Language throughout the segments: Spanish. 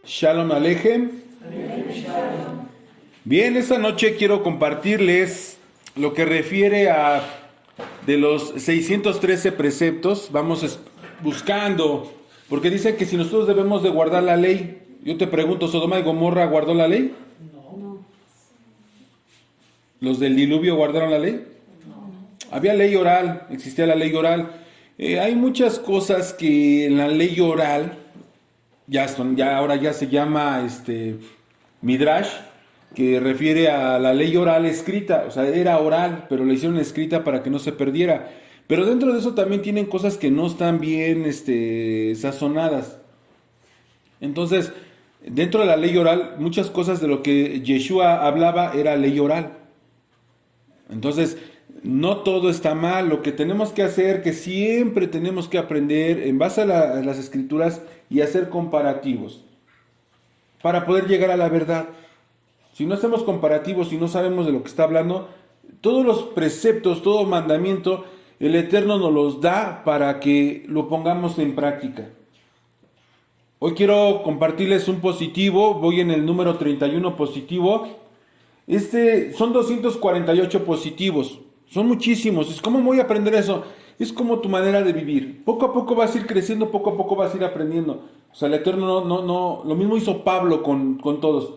Shalom Alejem. Bien, esta noche quiero compartirles lo que refiere a de los 613 preceptos. Vamos buscando, porque dice que si nosotros debemos de guardar la ley. Yo te pregunto, ¿Sodoma y Gomorra guardó la ley? No. ¿Los del diluvio guardaron la ley? No. Había ley oral, existía la ley oral. Hay muchas cosas que en la ley oral ahora ya se llama Midrash, que refiere a la ley oral escrita. O sea, era oral, pero la hicieron escrita para que no se perdiera. Pero dentro de eso también tienen cosas que no están bien sazonadas. Entonces, dentro de la ley oral, muchas cosas de lo que Yeshua hablaba era ley oral. Entonces, no todo está mal. Lo que tenemos que hacer, que siempre tenemos que aprender en base a las escrituras y hacer comparativos para poder llegar a la verdad. Si no hacemos comparativos y no sabemos de lo que está hablando, todos los preceptos, todo mandamiento, el Eterno nos los da para que lo pongamos en práctica. Hoy quiero compartirles un positivo. Voy en el número 31 positivo. Son 248 positivos. Son muchísimos. ¿Cómo voy a aprender eso? Es como tu manera de vivir. Poco a poco vas a ir creciendo, poco a poco vas a ir aprendiendo. O sea, el Eterno no. Lo mismo hizo Pablo con todos.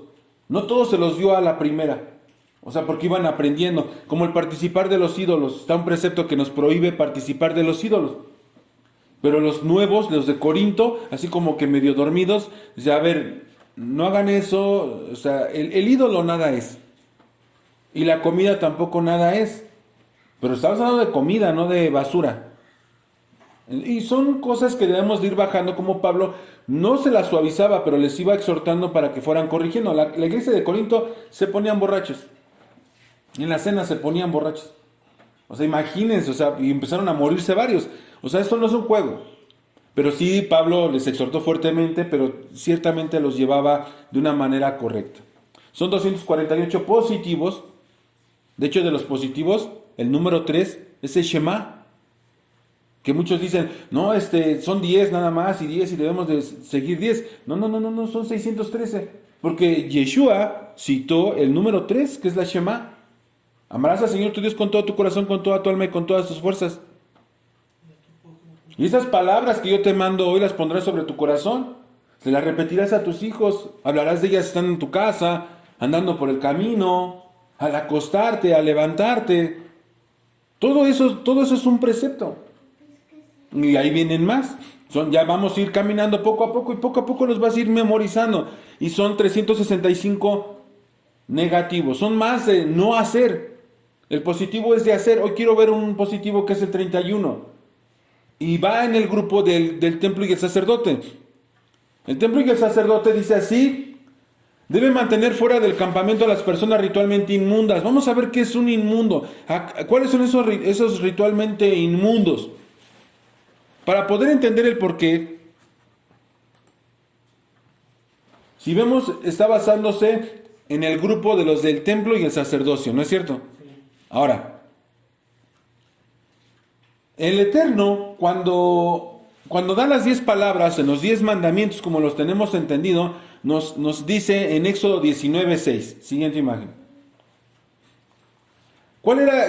No todos se los dio a la primera. O sea, porque iban aprendiendo. Como el participar de los ídolos. Está un precepto que nos prohíbe participar de los ídolos. Pero los nuevos, los de Corinto, así como que medio dormidos, dice, a ver, no hagan eso. O sea, el ídolo nada es. Y la comida tampoco nada es. Pero estamos hablando de comida, no de basura. Y son cosas que debemos de ir bajando, como Pablo no se las suavizaba, pero les iba exhortando para que fueran corrigiendo. La iglesia de Corinto se ponían borrachos. En la cena se ponían borrachos. O sea, imagínense, y empezaron a morirse varios. O sea, esto no es un juego. Pero sí, Pablo les exhortó fuertemente, pero ciertamente los llevaba de una manera correcta. Son 248 positivos. De hecho, de los positivos, el número 3 es el Shema. Que muchos dicen, no, son 10 nada más y 10 y debemos de seguir 10. No, son 613. Porque Yeshua citó el número 3, que es la Shema. Amarás al Señor tu Dios con todo tu corazón, con toda tu alma y con todas tus fuerzas. Y esas palabras que yo te mando hoy las pondrás sobre tu corazón. Se las repetirás a tus hijos. Hablarás de ellas estando en tu casa, andando por el camino, al acostarte, al levantarte. Todo eso es un precepto. Y ahí vienen más. Ya vamos a ir caminando poco a poco y poco a poco los vas a ir memorizando. Y son 365 negativos. Son más de no hacer. El positivo es de hacer. Hoy quiero ver un positivo que es el 31. Y va en el grupo del templo y el sacerdote. El templo y el sacerdote dice así: debe mantener fuera del campamento a las personas ritualmente inmundas. Vamos a ver qué es un inmundo. ¿Cuáles son esos ritualmente inmundos? Para poder entender el porqué, si vemos, está basándose en el grupo de los del templo y el sacerdocio, ¿no es cierto? Ahora, el Eterno, cuando da las 10 palabras en los 10 mandamientos, como los tenemos entendido, nos dice en Éxodo 19:6. Siguiente imagen.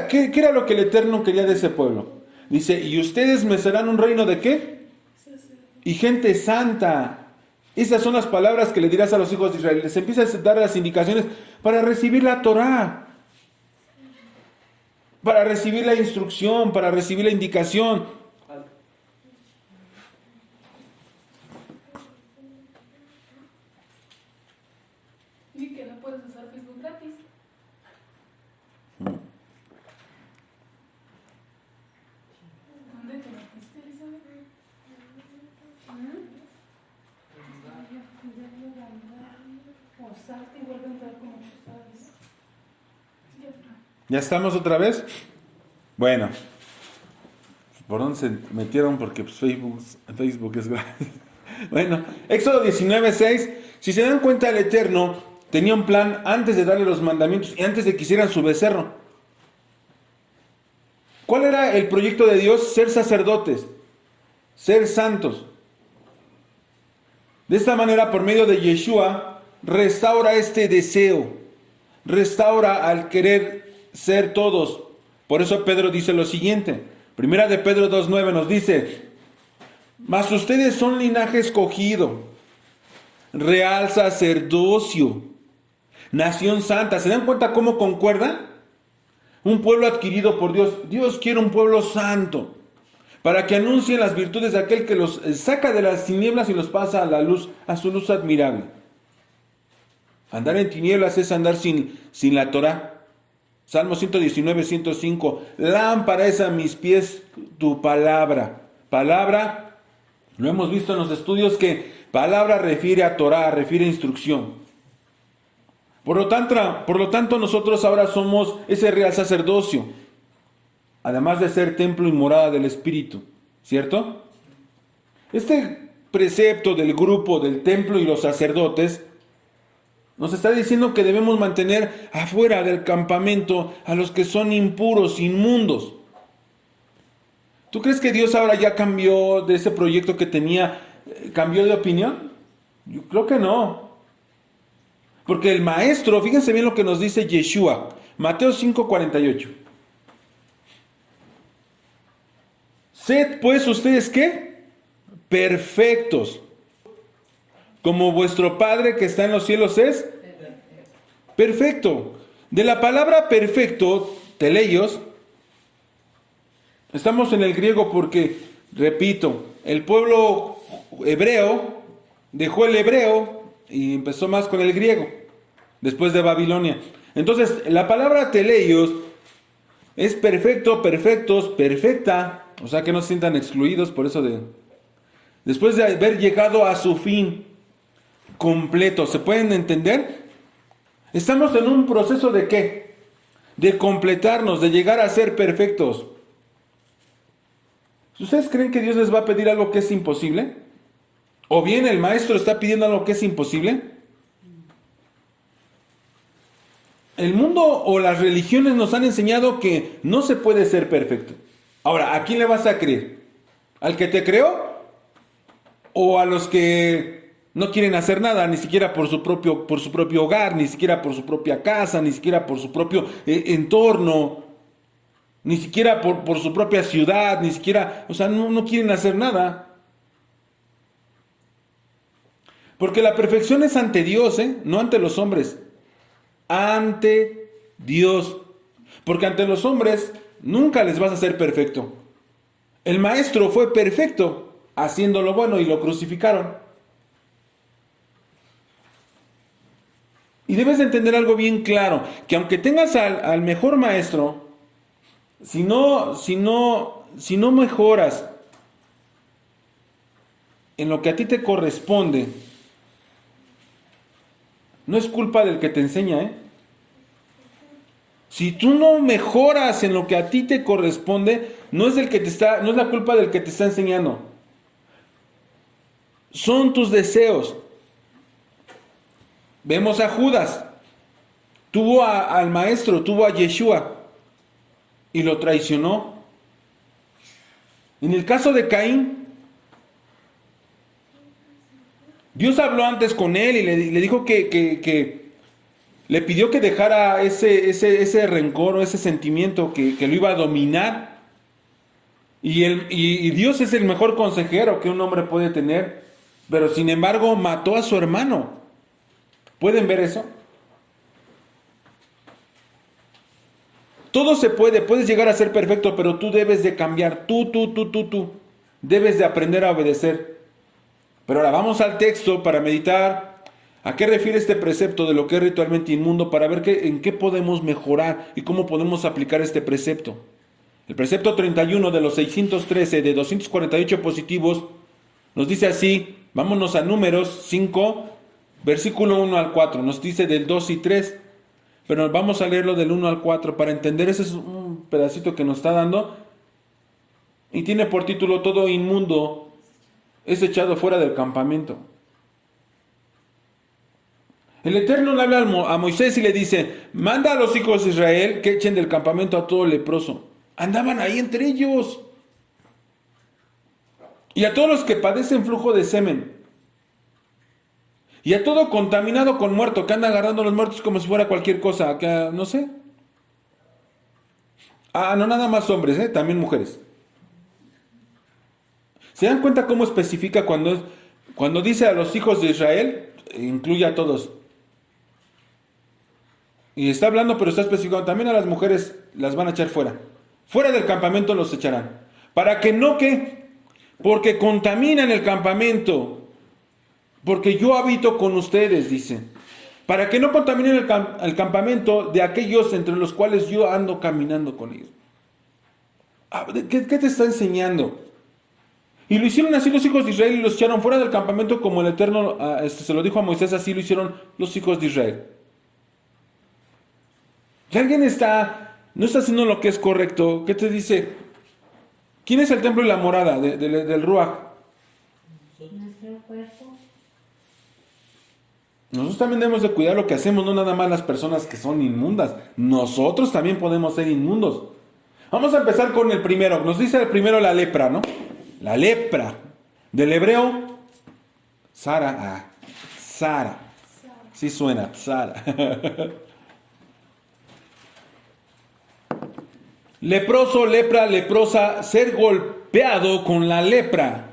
¿Qué era lo que el Eterno quería de ese pueblo? Dice, y ustedes me serán un reino de ¿qué? Y gente santa. Esas son las palabras que le dirás a los hijos de Israel. Les empieza a dar las indicaciones para recibir la Torá, para recibir la instrucción, para recibir la indicación. Y que no puedes usar Facebook gratis. ¿Dónde te metiste, Elizabeth? O salte y vuelve a entrar como tú sabes. ¿Ya estamos otra vez? Bueno, ¿por dónde se metieron? Porque pues, Facebook es gratis. Bueno, Éxodo 19:6. Si se dan cuenta, el Eterno tenía un plan antes de darle los mandamientos y antes de que hicieran su becerro. ¿Cuál era el proyecto de Dios? Ser sacerdotes, ser santos. De esta manera, por medio de Yeshua, restaura este deseo, restaura al querer ser todos. Por eso Pedro dice lo siguiente, Primera de Pedro 2:9 nos dice, mas ustedes son linaje escogido, real sacerdocio, nación santa. ¿Se dan cuenta cómo concuerda? Un pueblo adquirido por Dios. Dios quiere un pueblo santo, para que anuncien las virtudes de aquel que los saca de las tinieblas y los pasa a la luz, a su luz admirable. Andar en tinieblas es andar sin la Torah. Salmo 119:105. Lámpara es a mis pies tu palabra. Palabra, lo hemos visto en los estudios que palabra refiere a Torah, refiere a instrucción. Por lo tanto, nosotros ahora somos ese real sacerdocio, además de ser templo y morada del Espíritu, ¿cierto? Este precepto del grupo del templo y los sacerdotes nos está diciendo que debemos mantener afuera del campamento a los que son impuros, inmundos. ¿Tú crees que Dios ahora ya cambió de ese proyecto que tenía, cambió de opinión? Yo creo que no. Porque el maestro, fíjense bien lo que nos dice Yeshua, Mateo 5:48. Sed pues ustedes, ¿qué? Perfectos, como vuestro Padre que está en los cielos es perfecto. De la palabra perfecto, teleios, estamos en el griego porque, repito, el pueblo hebreo dejó el hebreo y empezó más con el griego, después de Babilonia. Entonces, la palabra teleios es perfecto, perfectos, perfecta, o sea que no se sientan excluidos por eso después de haber llegado a su fin completo. ¿Se pueden entender? Estamos en un proceso de ¿qué? De completarnos, de llegar a ser perfectos. ¿Ustedes creen que Dios les va a pedir algo que es imposible? ¿O bien el maestro está pidiendo algo que es imposible? El mundo o las religiones nos han enseñado que no se puede ser perfecto. Ahora, ¿a quién le vas a creer? ¿Al que te creó? ¿O a los que no quieren hacer nada, ni siquiera por su propio hogar, ni siquiera por su propia casa, ni siquiera por su propio entorno, ni siquiera por su propia ciudad, ni siquiera, o sea, no quieren hacer nada? Porque la perfección es ante Dios, no ante los hombres. Ante Dios. Porque ante los hombres nunca les vas a ser perfecto. El maestro fue perfecto haciendo lo bueno y lo crucificaron. Y debes de entender algo bien claro, que aunque tengas al mejor maestro, si no mejoras en lo que a ti te corresponde, no es culpa del que te enseña, Si tú no mejoras en lo que a ti te corresponde, no es la culpa del que te está enseñando. Son tus deseos. Vemos a Judas. Tuvo al maestro, tuvo a Yeshua y lo traicionó. En el caso de Caín, Dios habló antes con él y le dijo que le pidió que dejara ese rencor o ese sentimiento que lo iba a dominar. Y Dios es el mejor consejero que un hombre puede tener, pero sin embargo mató a su hermano. ¿Pueden ver eso? Todo se puede, puedes llegar a ser perfecto, pero tú debes de cambiar, tú. Debes de aprender a obedecer. Pero ahora vamos al texto para meditar. ¿A qué refiere este precepto de lo que es ritualmente inmundo? Para ver en qué podemos mejorar y cómo podemos aplicar este precepto. El precepto 31 de los 613 de 248 positivos nos dice así. Vámonos a Números 5, versículo 1 al 4. Nos dice del 2 y 3. Pero vamos a leerlo del 1 al 4 para entender. Ese es un pedacito que nos está dando. Y tiene por título: todo inmundo es echado fuera del campamento. El Eterno le habla a Moisés y le dice: manda a los hijos de Israel que echen del campamento a todo leproso. Andaban ahí entre ellos. Y a todos los que padecen flujo de semen. Y a todo contaminado con muerto, que anda agarrando a los muertos como si fuera cualquier cosa, que no sé. No nada más hombres, también mujeres. ¿Se dan cuenta cómo especifica cuando dice a los hijos de Israel? Incluye a todos. Y está hablando, pero está especificando también a las mujeres, las van a echar fuera. Fuera del campamento los echarán. ¿Para que no qué? Porque contaminan el campamento. Porque yo habito con ustedes, dice. Para que no contaminen el campamento de aquellos entre los cuales yo ando caminando con ellos. ¿Qué te está enseñando? Y lo hicieron así los hijos de Israel y los echaron fuera del campamento como el Eterno se lo dijo a Moisés, así lo hicieron los hijos de Israel. Si alguien no está haciendo lo que es correcto, ¿qué te dice? ¿Quién es el templo y la morada del Ruach? Nuestro cuerpo. Nosotros también debemos de cuidar lo que hacemos, no nada más las personas que son inmundas. Nosotros también podemos ser inmundos. Vamos a empezar con el primero. Nos dice el primero la lepra, ¿no? La lepra. Del hebreo, Sara. Sara. Sí suena, Sara. Leproso, lepra, leprosa, ser golpeado con la lepra.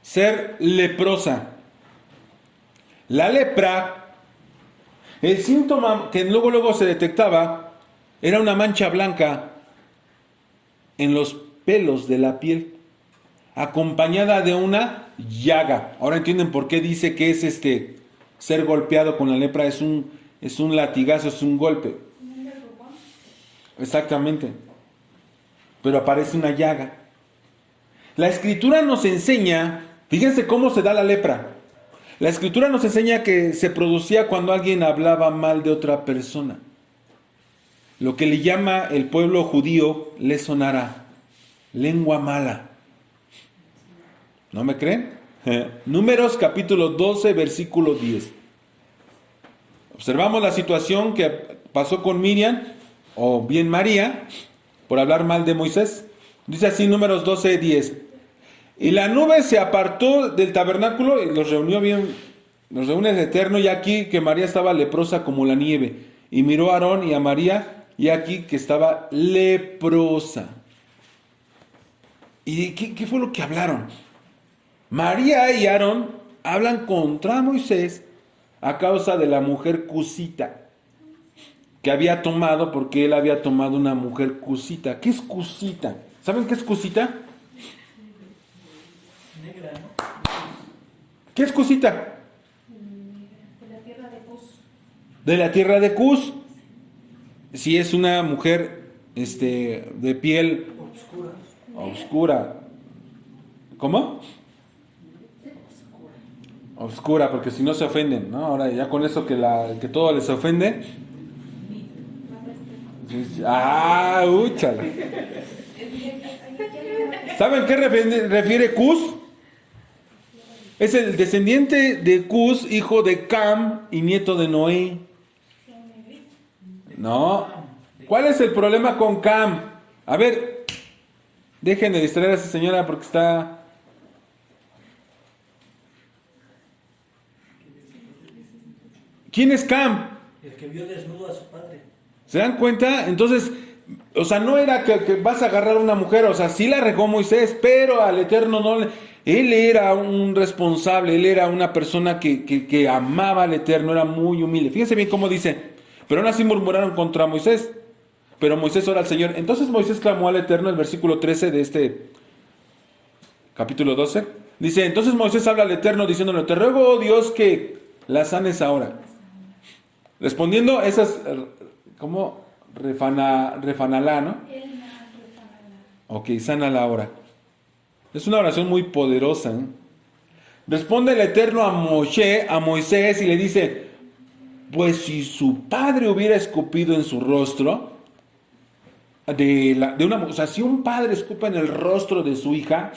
Ser leprosa. La lepra, el síntoma que luego se detectaba, era una mancha blanca en los pelos de la piel, acompañada de una llaga. Ahora entienden por qué dice que es ser golpeado con la lepra, es un latigazo, es un golpe. Exactamente. Pero aparece una llaga. La escritura nos enseña, fíjense cómo se da la lepra. La escritura nos enseña que se producía cuando alguien hablaba mal de otra persona. Lo que le llama el pueblo judío le sonará lengua mala. ¿No me creen? Números capítulo 12, versículo 10. Observamos la situación que pasó con Miriam, o bien María, por hablar mal de Moisés. Dice así, Números 12, 10. Y la nube se apartó del tabernáculo y los reunió el Eterno, y aquí que María estaba leprosa como la nieve. Y miró a Aarón y a María, y aquí que estaba leprosa. ¿Y qué fue lo que hablaron? María y Aarón hablan contra Moisés a causa de la mujer cusita que había tomado, porque él había tomado una mujer cusita. ¿Qué es cusita? ¿Saben qué es cusita? Negra, ¿no? ¿Qué es cusita? De la tierra de Cus. De la tierra de Cus. Si es una mujer de piel oscura. ¿Cómo? Oscura, porque si no se ofenden, ¿no? Ahora ya con eso que todo les ofende. Úchala. ¿Saben qué refiere Cus? Es el descendiente de Cus, hijo de Cam y nieto de Noé. No. ¿Cuál es el problema con Cam? A ver, dejen de distraer a esa señora porque está... ¿Quién es Cam? El que vio desnudo a su padre. ¿Se dan cuenta? Entonces, o sea, no era que vas a agarrar a una mujer, o sea, sí la regó Moisés, pero al Eterno no le... Él era un responsable, él era una persona que amaba al Eterno, era muy humilde. Fíjense bien cómo dice, pero aún así murmuraron contra Moisés, pero Moisés ora al Señor. Entonces Moisés clamó al Eterno, el versículo 13 de este capítulo 12. Dice, entonces Moisés habla al Eterno diciéndole, te ruego, oh Dios, que la sanes ahora. Respondiendo esas, ¿cómo? Refanalá, ¿no? Ok, sánala ahora. Es una oración muy poderosa, ¿eh? Responde el Eterno a Moisés y le dice, pues si su padre hubiera escupido en su rostro, o sea, si un padre escupa en el rostro de su hija,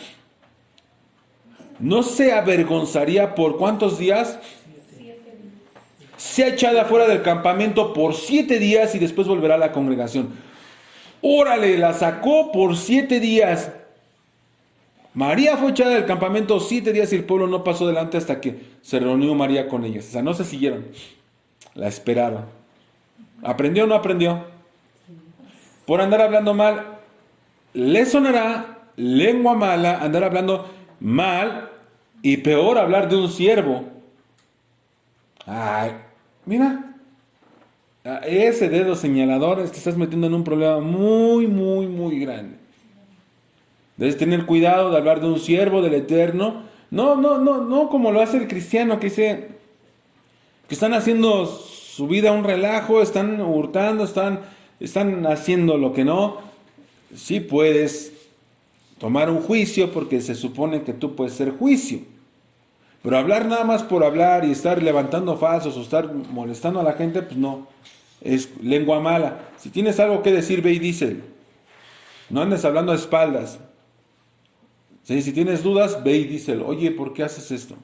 ¿no se avergonzaría por cuántos días? 7 días. Sea echada fuera del campamento por 7 días y después volverá a la congregación. Órale, la sacó por 7 días. María fue echada del campamento 7 días y el pueblo no pasó delante hasta que se reunió María con ellas. O sea, no se siguieron, la esperaron. ¿Aprendió o no aprendió? Por andar hablando mal, le sonará lengua mala andar hablando mal y peor hablar de un siervo. Ay, mira, ese dedo señalador te estás metiendo en un problema muy, muy, muy grande. Debes tener cuidado de hablar de un siervo del Eterno. No como lo hace el cristiano que dice que están haciendo su vida un relajo, están hurtando, están haciendo lo que no. Sí puedes tomar un juicio porque se supone que tú puedes ser juicio. Pero hablar nada más por hablar y estar levantando falsos o estar molestando a la gente, pues no. Es lengua mala. Si tienes algo que decir, ve y díselo. No andes hablando a espaldas. Sí, si tienes dudas, ve y díselo. Oye, ¿por qué haces esto?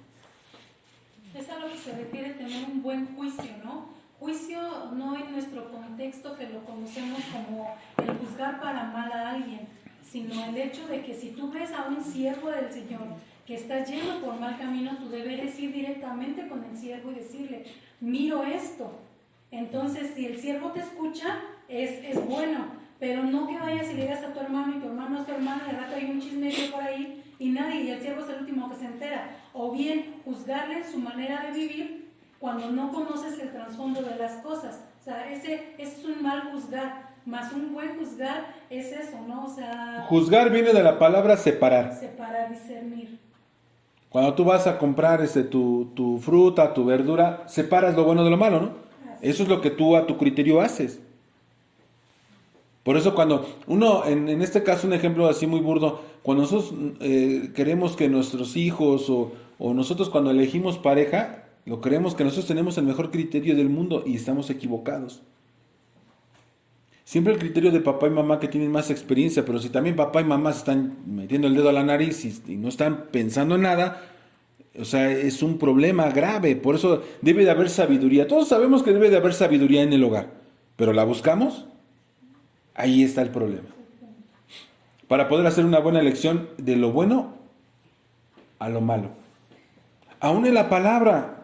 Es a lo que se refiere tener un buen juicio, ¿no? Juicio no en nuestro contexto que lo conocemos como el juzgar para mal a alguien, sino el hecho de que si tú ves a un siervo del Señor que está yendo por mal camino, tu deber es ir directamente con el siervo y decirle, miro esto. Entonces, si el siervo te escucha, es bueno. Pero no que vayas y le digas a tu hermano y tu hermano es tu hermano, de rato hay un chismerío por ahí y el siervo es el último que se entera. O bien juzgarle su manera de vivir cuando no conoces el trasfondo de las cosas. O sea, ese es un mal juzgar, más un buen juzgar es eso, ¿no? O sea, Juzgar viene de la palabra separar. separar, discernir. Cuando tú vas a comprar tu fruta, tu verdura, separas lo bueno de lo malo, ¿no? Eso es lo que tú a tu criterio haces. Por eso cuando uno, en este caso un ejemplo así muy burdo, cuando nosotros queremos que nuestros hijos o nosotros cuando elegimos pareja, lo creemos que nosotros tenemos el mejor criterio del mundo y estamos equivocados. Siempre el criterio de papá y mamá que tienen más experiencia, pero si también papá y mamá se están metiendo el dedo a la nariz y no están pensando en nada, o sea, es un problema grave. Por eso debe de haber sabiduría. Todos sabemos que debe de haber sabiduría en el hogar, pero ¿la buscamos? Ahí está el problema. Para poder hacer una buena elección de lo bueno a lo malo. Aún en la palabra.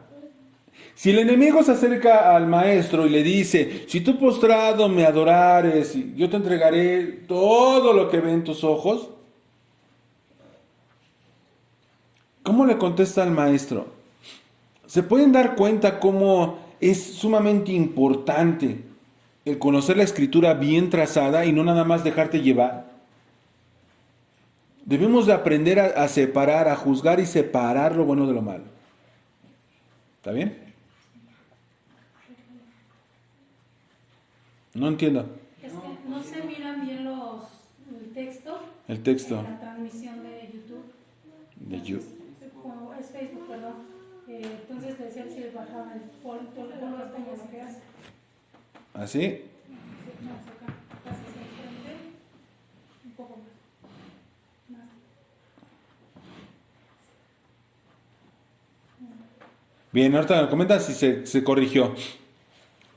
Si el enemigo se acerca al maestro y le dice, si tú postrado me adorares, yo te entregaré todo lo que ve en tus ojos. ¿Cómo le contesta al maestro? Se pueden dar cuenta cómo es sumamente importante el conocer la escritura bien trazada y no nada más dejarte llevar. Debemos de aprender a separar, a juzgar y separar lo bueno de lo malo. ¿Está bien? No entiendo. Es que no se miran bien el texto. El texto. En la transmisión de YouTube. De YouTube. Como es Facebook, perdón. Entonces le decía si les bajaban el polvo las peñas que hace. ¿Así? Más acá, casi se enfrente. Un poco más. Bien, ahorita me comentan si se corrigió.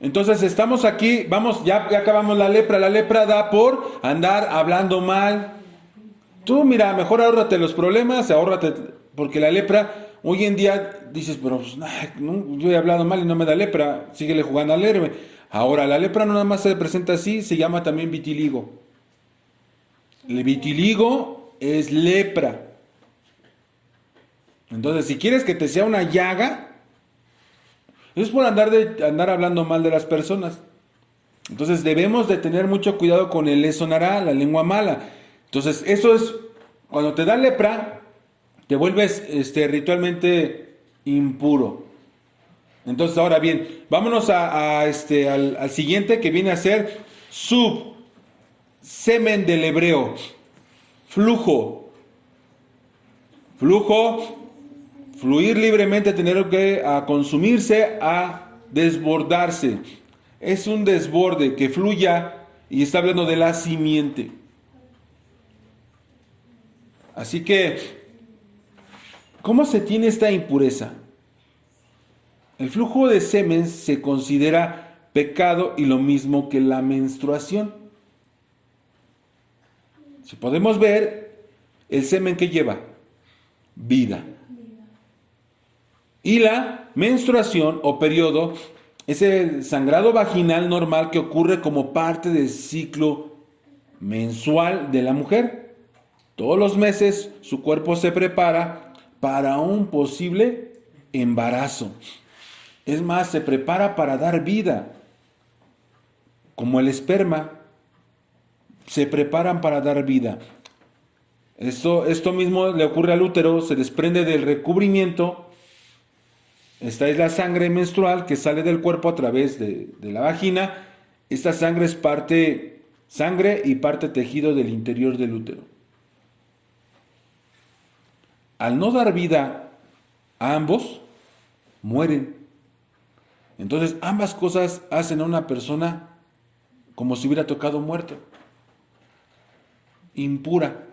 Entonces estamos aquí, vamos, ya acabamos la lepra. La lepra da por andar hablando mal. Tú, mira, mejor ahórrate los problemas, ahórrate, porque la lepra, hoy en día dices, pero pues, no, yo he hablado mal y no me da lepra, síguele jugando al héroe. Ahora, la lepra no nada más se presenta así, se llama también vitiligo. El vitiligo es lepra. Entonces, si quieres que te sea una llaga, es por andar hablando mal de las personas. Entonces debemos de tener mucho cuidado con el le sonará, la lengua mala. Entonces eso es, cuando te da lepra, te vuelves ritualmente impuro. Entonces ahora bien, vámonos al siguiente que viene a ser semen del hebreo, flujo, fluir libremente, tener que consumirse, a desbordarse. Es un desborde que fluya y está hablando de la simiente. Así que, ¿cómo se tiene esta impureza? El flujo de semen se considera pecado y lo mismo que la menstruación. Si podemos ver, ¿El semen qué lleva? Vida. Y la menstruación o periodo es el sangrado vaginal normal que ocurre como parte del ciclo mensual de la mujer. Todos los meses su cuerpo se prepara para un posible embarazo. Es más, se prepara para dar vida. Como el esperma, se preparan para dar vida. Esto mismo le ocurre al útero, se desprende del recubrimiento. Esta es la sangre menstrual que sale del cuerpo a través de la vagina. Esta sangre es parte sangre y parte tejido del interior del útero. Al no dar vida a ambos, mueren. Entonces ambas cosas hacen a una persona como si hubiera tocado muerto, impura.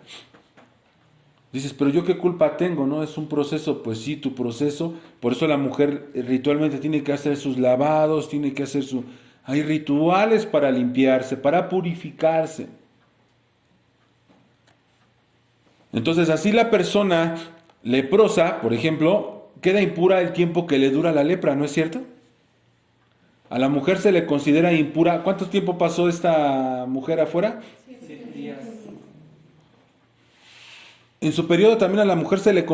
Dices, pero yo qué culpa tengo, ¿no? Es un proceso, pues sí, tu proceso. Por eso la mujer ritualmente tiene que hacer sus lavados, tiene que hacer su... Hay rituales para limpiarse, para purificarse. Entonces así la persona leprosa, por ejemplo, queda impura el tiempo que le dura la lepra, ¿no es cierto? A la mujer se le considera impura. ¿Cuánto tiempo pasó esta mujer afuera? 7 días. En su periodo también a la mujer se le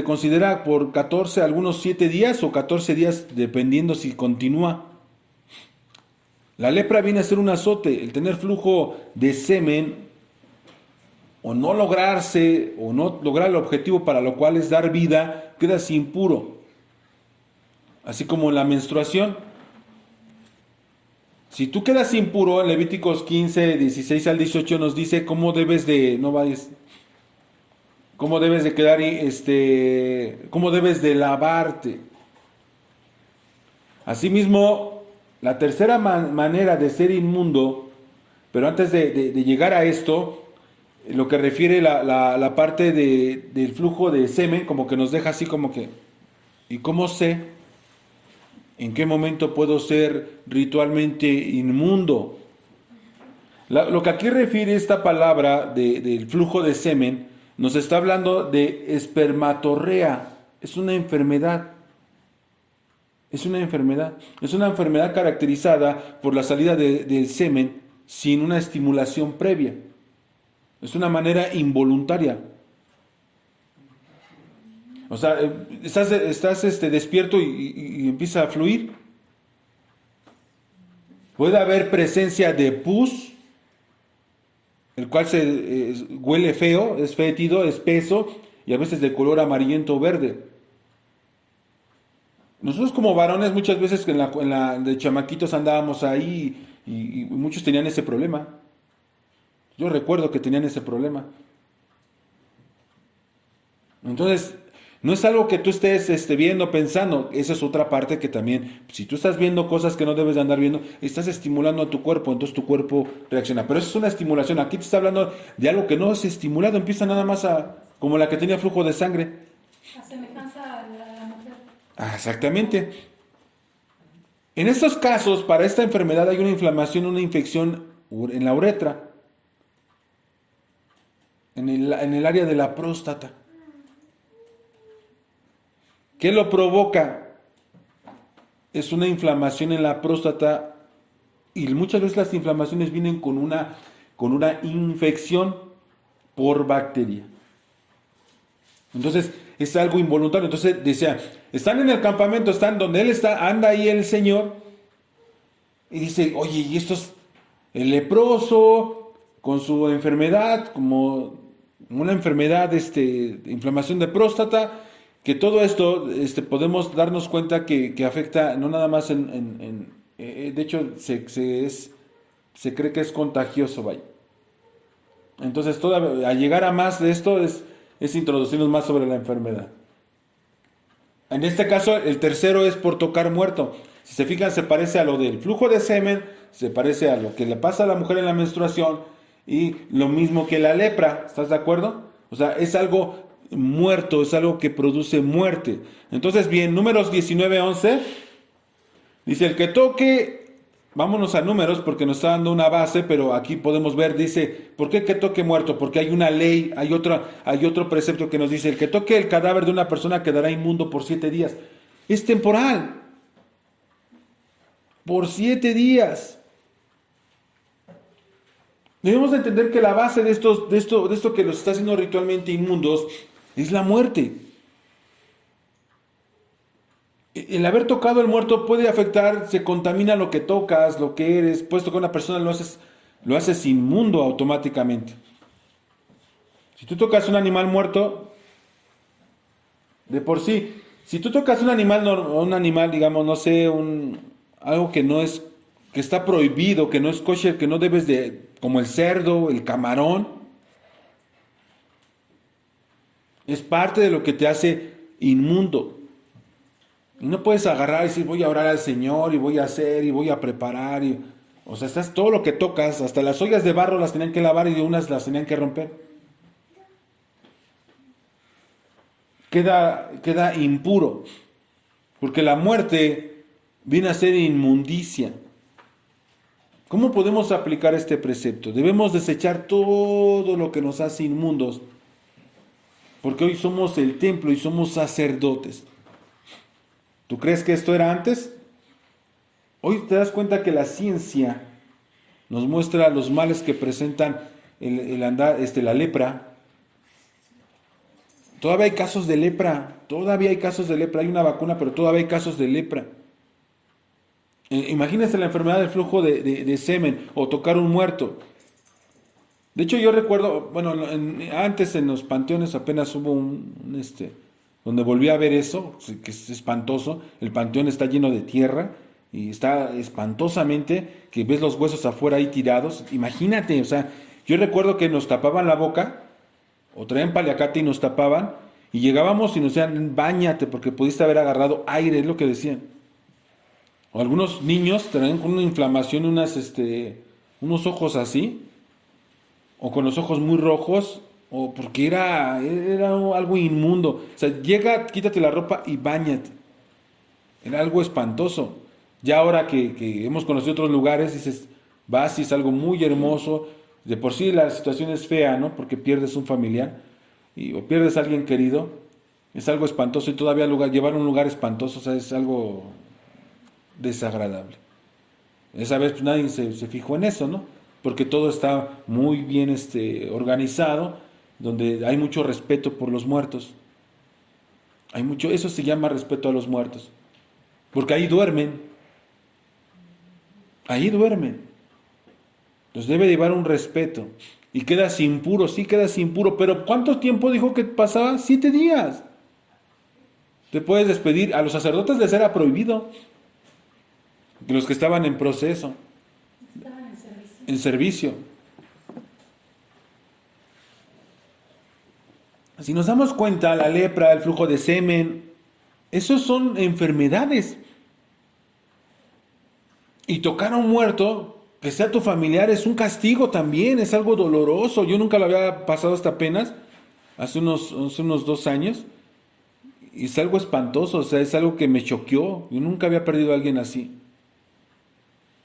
considera por 14, algunos 7 días o 14 días, dependiendo si continúa. La lepra viene a ser un azote. El tener flujo de semen o no lograrse o no lograr el objetivo para lo cual es dar vida, quedas impuro. Así como la menstruación. Si tú quedas impuro, en Levíticos 15, 16 al 18 nos dice cómo debes de, no vayas, cómo debes de quedar, cómo debes de lavarte. Asimismo, la tercera manera de ser inmundo, pero antes de llegar a esto, lo que refiere la parte del flujo de semen, como que nos deja así como que, ¿y cómo sé en qué momento puedo ser ritualmente inmundo? Lo que aquí refiere esta palabra del flujo de semen, nos está hablando de espermatorrea. Es una enfermedad. Es una enfermedad. Es una enfermedad caracterizada por la salida del semen sin una estimulación previa. Es una manera involuntaria. O sea, estás despierto y empieza a fluir. Puede haber presencia de pus, el cual huele feo, es fétido, espeso y a veces de color amarillento o verde. Nosotros como varones muchas veces de chamaquitos andábamos ahí y muchos tenían ese problema. Yo recuerdo que tenían ese problema. Entonces, no es algo que tú estés viendo, pensando. Esa es otra parte que también, si tú estás viendo cosas que no debes de andar viendo, estás estimulando a tu cuerpo, entonces tu cuerpo reacciona. Pero eso es una estimulación. Aquí te está hablando de algo que no es estimulado, empieza nada más como la que tenía flujo de sangre. A semejanza a la mujer. Exactamente. En estos casos, para esta enfermedad hay una inflamación, una infección en la uretra, en el área de la próstata. ¿Qué lo provoca? Es una inflamación en la próstata y muchas veces las inflamaciones vienen con una infección por bacteria. Entonces es algo involuntario. Entonces decía, están en el campamento, están donde él está, anda ahí el Señor y dice, oye, y esto es el leproso con su enfermedad, como una enfermedad de inflamación de próstata, que todo esto podemos darnos cuenta que afecta no nada más de hecho se cree que es contagioso, vaya. Entonces al llegar a más de esto es introducirnos más sobre la enfermedad. En este caso el tercero es por tocar muerto. Si se fijan, se parece a lo del flujo de semen, se parece a lo que le pasa a la mujer en la menstruación y lo mismo que la lepra. ¿Estás de acuerdo? O sea, es algo muerto, es algo que produce muerte. Entonces, bien, Números 19:11 dice, el que toque vámonos a Números porque nos está dando una base, pero aquí podemos ver, dice, ¿por qué que toque muerto? Porque hay una ley, hay otro precepto que nos dice, el que toque el cadáver de una persona quedará inmundo por 7 días. Es temporal. Por 7 días. Debemos de entender que la base de esto que los está haciendo ritualmente inmundos es la muerte. El haber tocado el muerto puede afectar, se contamina lo que tocas, lo que eres. Puedes tocar a una persona, lo haces inmundo automáticamente. Si tú tocas un animal muerto, de por sí, si tú tocas un animal, digamos, no sé, algo que no es, que está prohibido, que no es kosher, que no debes de, como el cerdo, el camarón, es parte de lo que te hace inmundo. Y no puedes agarrar y decir, voy a orar al Señor y voy a hacer y voy a preparar. O sea, todo lo que tocas, hasta las ollas de barro las tenían que lavar y de unas las tenían que romper. Queda impuro. Porque la muerte viene a ser inmundicia. ¿Cómo podemos aplicar este precepto? Debemos desechar todo lo que nos hace inmundos. Porque hoy somos el templo y somos sacerdotes. ¿Tú crees que esto era antes? Hoy te das cuenta que la ciencia nos muestra los males que presentan la lepra. Todavía hay casos de lepra, hay una vacuna, pero todavía hay casos de lepra. Imagínense la enfermedad del flujo de semen o tocar un muerto. De hecho, yo recuerdo, bueno, antes en los panteones apenas hubo donde volví a ver eso, que es espantoso. El panteón está lleno de tierra y está espantosamente que ves los huesos afuera ahí tirados. Imagínate, o sea, yo recuerdo que nos tapaban la boca o traían paliacate y nos tapaban y llegábamos y nos decían, báñate porque pudiste haber agarrado aire, es lo que decían. O algunos niños traían con una inflamación unos ojos así, o con los ojos muy rojos, o porque era algo inmundo. O sea, quítate la ropa y báñate. Era algo espantoso. Ya ahora que hemos conocido otros lugares, dices, vas y es algo muy hermoso. De por sí la situación es fea, ¿no? Porque pierdes un familiar o pierdes a alguien querido. Es algo espantoso y todavía llevar a un lugar espantoso, o sea, es algo desagradable. Esa vez pues, nadie se fijó en eso, ¿no? Porque todo está muy bien organizado, donde hay mucho respeto por los muertos. Eso se llama respeto a los muertos. Porque ahí duermen. Ahí duermen. Entonces debe llevar un respeto. Y quedas impuro, sí quedas impuro. Pero ¿cuánto tiempo dijo que pasaba? 7 días. Te puedes despedir. A los sacerdotes les era prohibido. Los que estaban en proceso. Estaban en servicio. En servicio. Si nos damos cuenta, la lepra, el flujo de semen, esos son enfermedades. Y tocar a un muerto, que sea tu familiar, es un castigo también, es algo doloroso. Yo nunca lo había pasado hasta apenas, hace unos 2 años. Y es algo espantoso, o sea, es algo que me choqueó. Yo nunca había perdido a alguien así.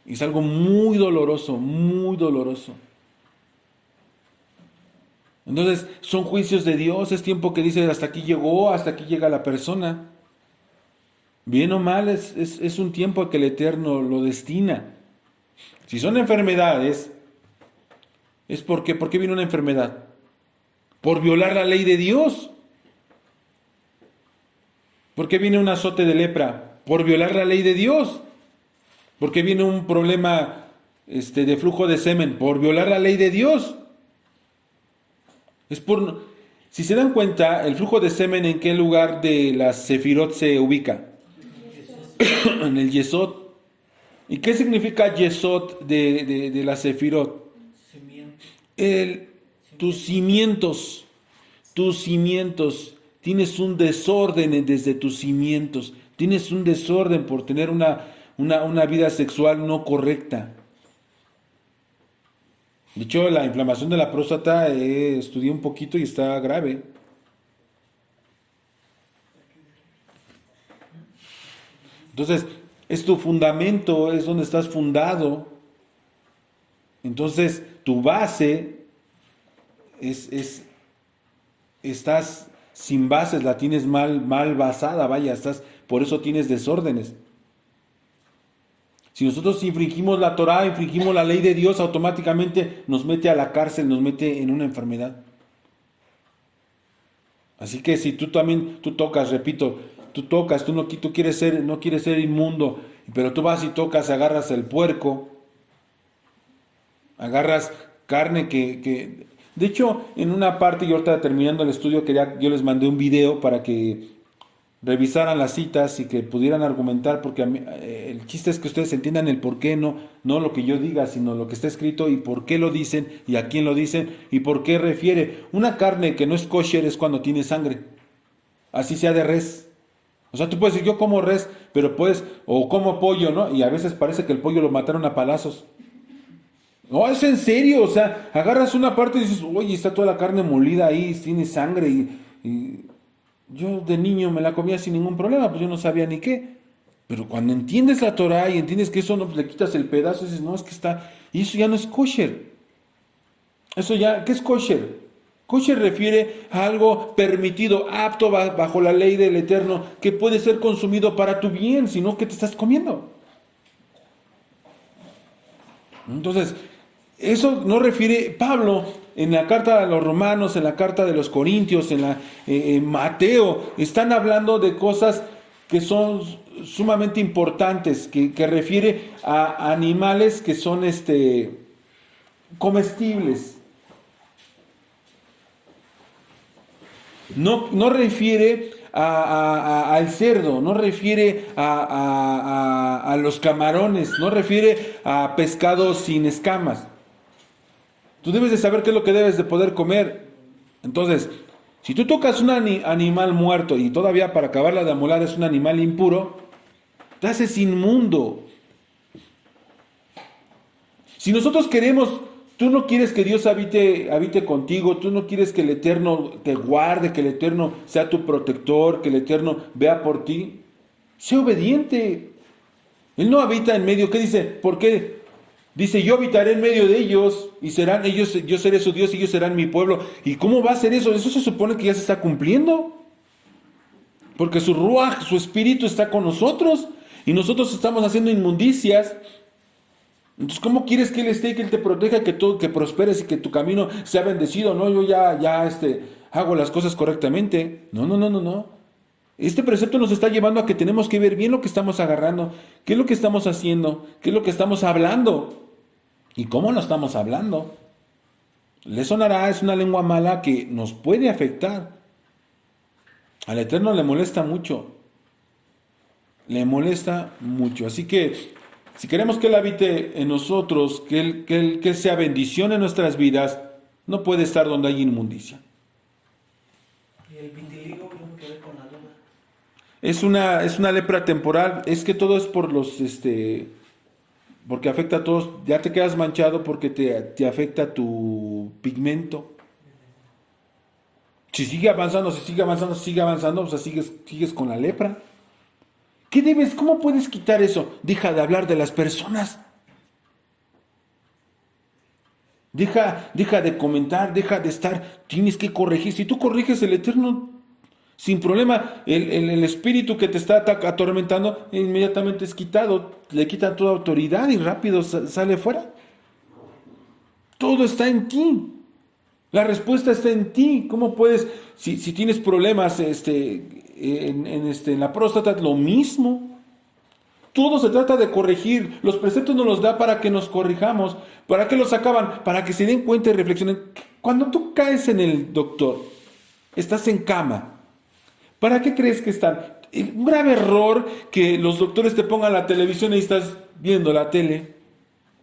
Y es algo muy doloroso, muy doloroso. Entonces, son juicios de Dios, es tiempo que dice, hasta aquí llegó, hasta aquí llega la persona. Bien o mal, es un tiempo que el Eterno lo destina. Si son enfermedades, es ¿por qué viene una enfermedad? Por violar la ley de Dios. ¿Por qué viene un azote de lepra? Por violar la ley de Dios. ¿Por qué viene un problema de flujo de semen? Por violar la ley de Dios. Si se dan cuenta, el flujo de semen, ¿en qué lugar de la Sefirot se ubica? En el Yesod. ¿Y qué significa Yesod de la Sefirot? Tus cimientos. Tienes un desorden desde tus cimientos. Tienes un desorden por tener una vida sexual no correcta. De hecho, la inflamación de la próstata estudié un poquito y está grave. Entonces, es tu fundamento, es donde estás fundado. Entonces, tu base estás sin bases, la tienes mal basada, vaya, por eso tienes desórdenes. Si nosotros infringimos la Torá, infringimos la ley de Dios, automáticamente nos mete a la cárcel, nos mete en una enfermedad. Así que si tú tocas, repito, tú quieres no quieres ser inmundo, pero tú vas y tocas, agarras el puerco, agarras carne de hecho, en una parte, yo ahorita terminando el estudio, yo les mandé un video para que revisaran las citas y que pudieran argumentar, porque el chiste es que ustedes entiendan el por qué, no lo que yo diga, sino lo que está escrito y por qué lo dicen y a quién lo dicen y por qué refiere. Una carne que no es kosher es cuando tiene sangre, así sea de res. O sea, tú puedes decir, yo como res, pero o como pollo, ¿no? Y a veces parece que el pollo lo mataron a palazos. No, es en serio, o sea, agarras una parte y dices, oye, está toda la carne molida ahí, tiene sangre y yo de niño me la comía sin ningún problema, pues yo no sabía ni qué. Pero cuando entiendes la Torah y entiendes que eso no, pues le quitas el pedazo y dices, no, es que está, y eso ya no es kosher. Eso ya, ¿qué es kosher? Kosher refiere a algo permitido, apto bajo la ley del Eterno, que puede ser consumido para tu bien, sino que te estás comiendo. Entonces, eso no refiere Pablo en la carta a los romanos, en la carta de los corintios, en Mateo, están hablando de cosas que son sumamente importantes, que refiere a animales que son comestibles. No refiere al cerdo, no refiere a los camarones, no refiere a pescado sin escamas. Tú debes de saber qué es lo que debes de poder comer. Entonces, si tú tocas un animal muerto y todavía para acabarla de amolar es un animal impuro, te haces inmundo. Si nosotros queremos, tú no quieres que Dios habite contigo, tú no quieres que el Eterno te guarde, que el Eterno sea tu protector, que el Eterno vea por ti, sé obediente. Él no habita en medio. ¿Qué dice? ¿Por qué? Dice, yo habitaré en medio de ellos y serán ellos, yo seré su Dios y ellos serán mi pueblo. ¿Y cómo va a ser eso? Eso se supone que ya se está cumpliendo. Porque su ruaj, su espíritu está con nosotros y nosotros estamos haciendo inmundicias. Entonces, ¿cómo quieres que Él esté, que Él te proteja, que prosperes y que tu camino sea bendecido? No, yo ya hago las cosas correctamente. No. Este precepto nos está llevando a que tenemos que ver bien lo que estamos agarrando, qué es lo que estamos haciendo, qué es lo que estamos hablando y cómo lo estamos hablando. Le sonará, es una lengua mala que nos puede afectar. Al Eterno le molesta mucho. Le molesta mucho. Así que, si queremos que Él habite en nosotros, que Él sea bendición en nuestras vidas, no puede estar donde hay inmundicia. Y el vitiligo tiene que ver con la duda. Es una lepra temporal. Es que todo es por porque afecta a todos. Ya te quedas manchado porque te afecta tu pigmento. Si sigue avanzando, o sea, sigues con la lepra. ¿Cómo puedes quitar eso? Deja de hablar de las personas. Deja de comentar, deja de estar, tienes que corregir. Si tú corriges, el Eterno, sin problema, el espíritu que te está atormentando, inmediatamente es quitado, le quitan toda autoridad y rápido sale fuera. Todo está en ti. La respuesta está en ti. ¿Cómo puedes, si tienes problemas en la próstata, lo mismo? Todo se trata de corregir. Los preceptos nos los da para que nos corrijamos. ¿Para qué los acaban? Para que se den cuenta y reflexionen. Cuando tú caes en el doctor, estás en cama, ¿para qué crees que están? Un grave error que los doctores te pongan la televisión y estás viendo la tele.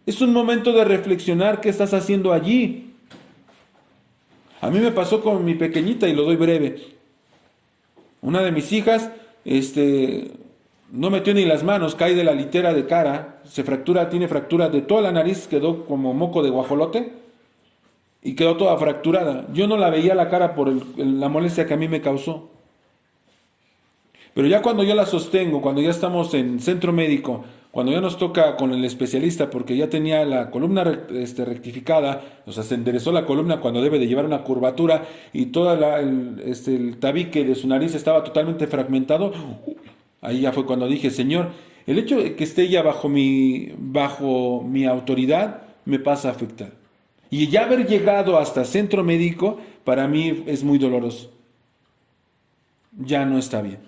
Es un momento de reflexionar qué estás haciendo allí. A mí me pasó con mi pequeñita y lo doy breve. Una de mis hijas, no metió ni las manos, cae de la litera de cara, tiene fractura de toda la nariz, quedó como moco de guajolote y quedó toda fracturada. Yo no la veía la cara por la molestia que a mí me causó. Pero ya cuando yo la sostengo, cuando ya estamos en centro médico, cuando ya nos toca con el especialista, porque ya tenía la columna rectificada, o sea, se enderezó la columna cuando debe de llevar una curvatura y todo el tabique de su nariz estaba totalmente fragmentado, ahí ya fue cuando dije, Señor, el hecho de que esté ella bajo mi autoridad me pasa a afectar. Y ya haber llegado hasta centro médico, para mí es muy doloroso. Ya no está bien.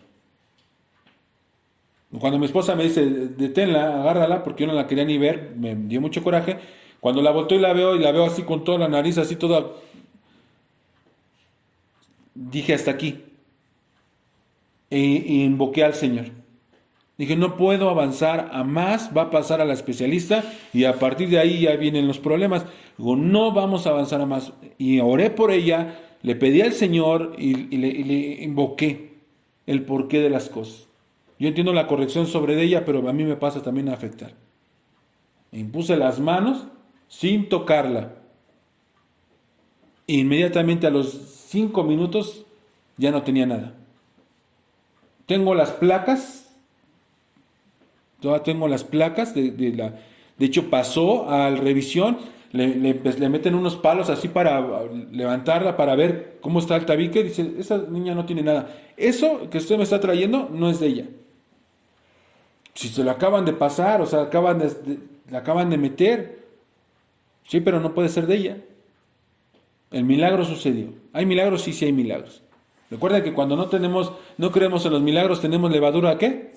Cuando mi esposa me dice, deténla, agárrala, porque yo no la quería ni ver, me dio mucho coraje. Cuando la volteo y la veo así con toda la nariz, así toda, dije hasta aquí. E invoqué al Señor. Dije, no puedo avanzar a más, va a pasar a la especialista y a partir de ahí ya vienen los problemas. Digo, no vamos a avanzar a más. Y oré por ella, le pedí al Señor y le invoqué el porqué de las cosas. Yo entiendo la corrección sobre ella, pero a mí me pasa también a afectar. Impuse las manos sin tocarla. Inmediatamente a los 5 minutos ya no tenía nada. Tengo las placas, todavía tengo las placas de hecho pasó a la revisión, le meten unos palos así para levantarla, para ver cómo está el tabique, dice, esa niña no tiene nada. Eso que usted me está trayendo no es de ella. Si se lo acaban de pasar, o sea, la acaban de meter, sí, pero no puede ser de ella. El milagro sucedió. ¿Hay milagros? Sí, sí hay milagros. Recuerda que cuando no creemos en los milagros, tenemos levadura, ¿qué?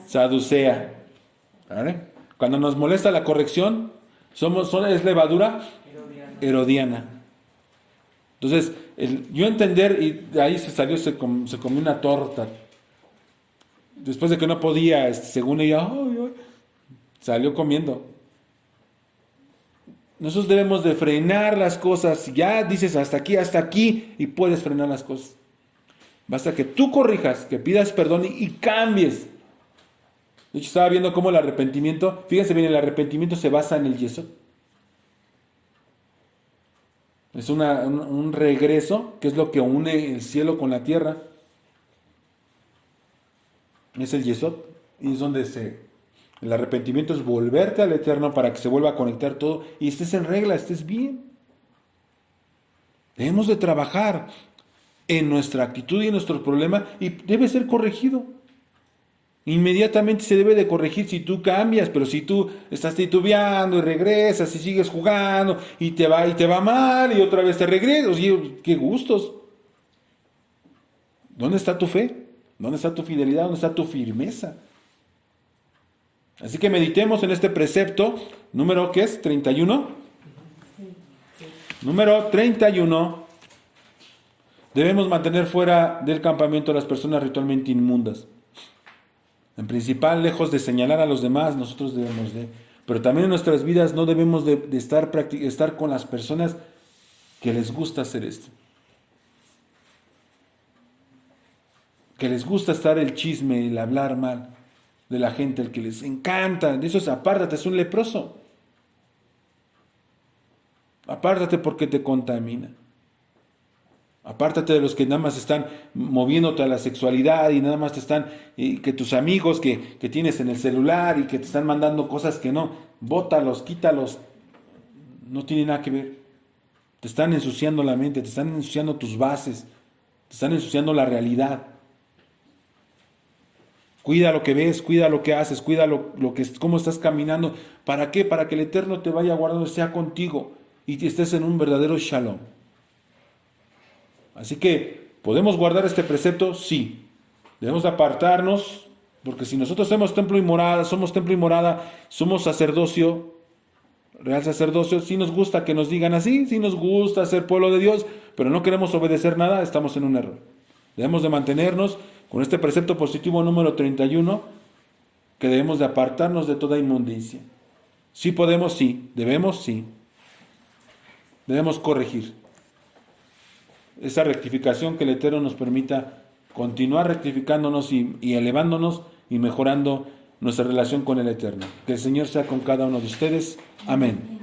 Saducea. ¿Vale? Cuando nos molesta la corrección, es levadura herodiana. Entonces, yo entender, y de ahí se comió una torta. Después de que no podía, según ella, salió comiendo. Nosotros debemos de frenar las cosas. Ya dices hasta aquí, y puedes frenar las cosas. Basta que tú corrijas, que pidas perdón y cambies. De hecho, estaba viendo cómo el arrepentimiento, fíjense bien, el arrepentimiento se basa en el yesod. Es un regreso, que es lo que une el cielo con la tierra. Es el yesod. Y es donde el arrepentimiento es volverte al Eterno para que se vuelva a conectar todo y estés en regla, estés bien. Debemos de trabajar en nuestra actitud y en nuestro problema y debe ser corregido. Inmediatamente se debe de corregir si tú cambias, pero si tú estás titubeando y regresas y sigues jugando y te va mal y otra vez te regresas, oye, qué gustos. ¿Dónde está tu fe? ¿Dónde está tu fidelidad? ¿Dónde está tu firmeza? Así que meditemos en este precepto, número, ¿qué es? 31. Número 31. Debemos mantener fuera del campamento a las personas ritualmente inmundas. En principal, lejos de señalar a los demás, nosotros debemos de... Pero también en nuestras vidas no debemos de estar con las personas que les gusta hacer esto. Que les gusta estar el chisme, el hablar mal de la gente, el que les encanta. De eso apártate, es un leproso. Apártate porque te contamina. Apártate de los que nada más están moviéndote a la sexualidad y nada más te están, que tus amigos que tienes en el celular y que te están mandando cosas que no, bótalos, quítalos, no tiene nada que ver. Te están ensuciando la mente, te están ensuciando tus bases, te están ensuciando la realidad. Cuida lo que ves, cuida lo que haces, cuida cómo estás caminando. ¿Para qué? Para que el Eterno te vaya guardando, sea contigo y estés en un verdadero shalom. Así que, ¿podemos guardar este precepto? Sí. Debemos apartarnos, porque si nosotros somos templo y morada, somos sacerdocio, real sacerdocio, sí nos gusta que nos digan así, sí nos gusta ser pueblo de Dios, pero no queremos obedecer nada, estamos en un error. Debemos de mantenernos con este precepto positivo número 31, que debemos de apartarnos de toda inmundicia. Sí podemos, sí. Debemos, sí. Debemos corregir. Esa rectificación que el Eterno nos permita continuar rectificándonos y elevándonos y mejorando nuestra relación con el Eterno. Que el Señor sea con cada uno de ustedes. Amén.